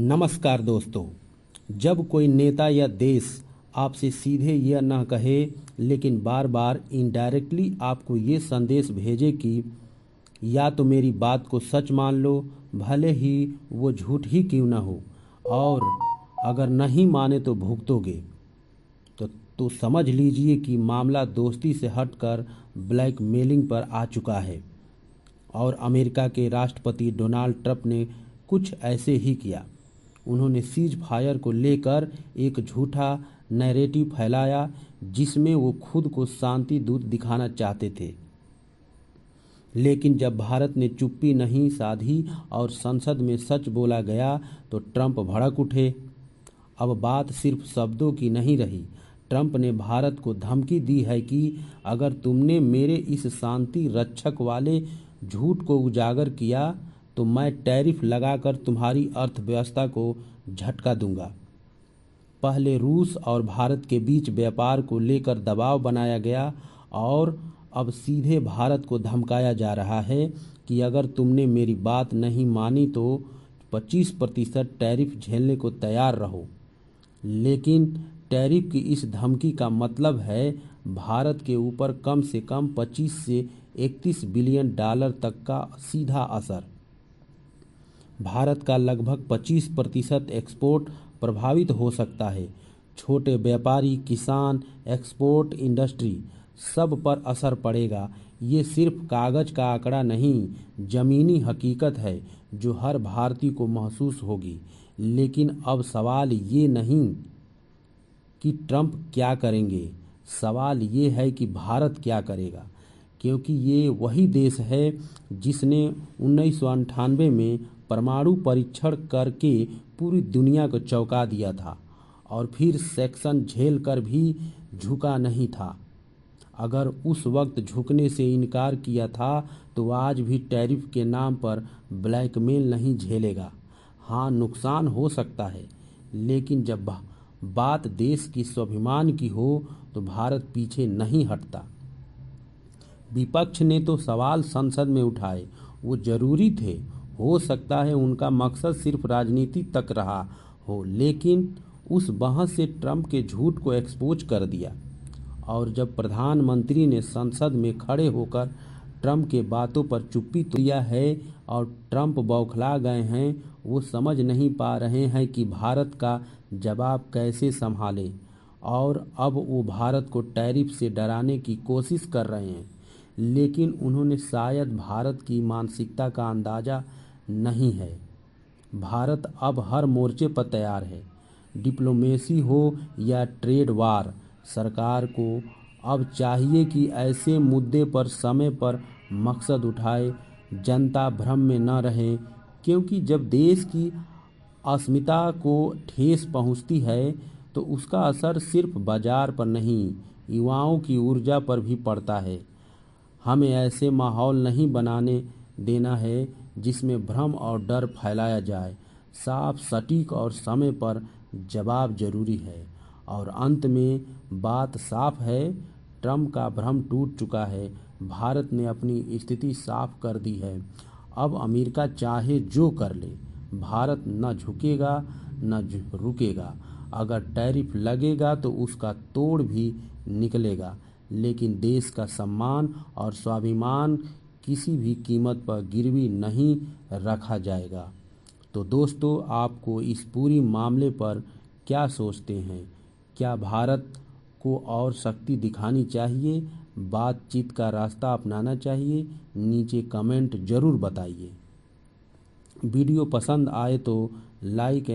नमस्कार दोस्तों। जब कोई नेता या देश आपसे सीधे यह न कहे लेकिन बार बार इनडायरेक्टली आपको ये संदेश भेजे कि या तो मेरी बात को सच मान लो, भले ही वो झूठ ही क्यों ना हो, और अगर नहीं माने तो भुगतोगे, तो समझ लीजिए कि मामला दोस्ती से हटकर ब्लैकमेलिंग पर आ चुका है। और अमेरिका के राष्ट्रपति डोनाल्ड ट्रंप ने कुछ ऐसे ही किया। उन्होंने सीज फायर को लेकर एक झूठा नैरेटिव फैलाया जिसमें वो खुद को शांति दूत दिखाना चाहते थे। लेकिन जब भारत ने चुप्पी नहीं साधी और संसद में सच बोला गया तो ट्रंप भड़क उठे। अब बात सिर्फ शब्दों की नहीं रही। ट्रंप ने भारत को धमकी दी है कि अगर तुमने मेरे इस शांति रक्षक वाले झूठ को उजागर किया तो मैं टैरिफ लगाकर तुम्हारी अर्थव्यवस्था को झटका दूंगा। पहले रूस और भारत के बीच व्यापार को लेकर दबाव बनाया गया और अब सीधे भारत को धमकाया जा रहा है कि अगर तुमने मेरी बात नहीं मानी तो 25% टैरिफ झेलने को तैयार रहो। लेकिन टैरिफ की इस धमकी का मतलब है भारत के ऊपर कम से कम 25 से 31 बिलियन डॉलर तक का सीधा असर। भारत का लगभग 25% एक्सपोर्ट प्रभावित हो सकता है। छोटे व्यापारी, किसान, एक्सपोर्ट इंडस्ट्री सब पर असर पड़ेगा। ये सिर्फ कागज का आंकड़ा नहीं, जमीनी हकीकत है जो हर भारतीय को महसूस होगी। लेकिन अब सवाल ये नहीं कि ट्रंप क्या करेंगे, सवाल ये है कि भारत क्या करेगा, क्योंकि ये वही देश है जिसने 1998 में परमाणु परीक्षण करके पूरी दुनिया को चौंका दिया था और फिर सैंक्शन झेल कर भी झुका नहीं था। अगर उस वक्त झुकने से इनकार किया था तो आज भी टैरिफ के नाम पर ब्लैकमेल नहीं झेलेगा। हाँ, नुकसान हो सकता है, लेकिन जब बात देश की स्वाभिमान की हो तो भारत पीछे नहीं हटता। विपक्ष ने तो सवाल संसद में उठाए, वो जरूरी थे। हो सकता है उनका मकसद सिर्फ राजनीति तक रहा हो, लेकिन उस बहस से ट्रंप के झूठ को एक्सपोज कर दिया। और जब प्रधानमंत्री ने संसद में खड़े होकर ट्रंप के बातों पर चुप्पी तोड़िया है और ट्रंप बौखला गए हैं, वो समझ नहीं पा रहे हैं कि भारत का जवाब कैसे संभाले। और अब वो भारत को टैरिफ से डराने की कोशिश कर रहे हैं, लेकिन उन्होंने शायद भारत की मानसिकता का अंदाजा नहीं है। भारत अब हर मोर्चे पर तैयार है, डिप्लोमेसी हो या ट्रेड वार। सरकार को अब चाहिए कि ऐसे मुद्दे पर समय पर मकसद उठाए, जनता भ्रम में न रहे, क्योंकि जब देश की अस्मिता को ठेस पहुंचती है तो उसका असर सिर्फ बाजार पर नहीं, युवाओं की ऊर्जा पर भी पड़ता है। हमें ऐसे माहौल नहीं बनाने देना है जिसमें भ्रम और डर फैलाया जाए। साफ, सटीक और समय पर जवाब जरूरी है। और अंत में बात साफ है, ट्रंप का भ्रम टूट चुका है। भारत ने अपनी स्थिति साफ कर दी है। अब अमेरिका चाहे जो कर ले, भारत न झुकेगा न रुकेगा। अगर टैरिफ लगेगा तो उसका तोड़ भी निकलेगा, लेकिन देश का सम्मान और स्वाभिमान किसी भी कीमत पर गिरवी नहीं रखा जाएगा। तो दोस्तों, आपको इस पूरी मामले पर क्या सोचते हैं? क्या भारत को और शक्ति दिखानी चाहिए, बातचीत का रास्ता अपनाना चाहिए? नीचे कमेंट जरूर बताइए। वीडियो पसंद आए तो लाइक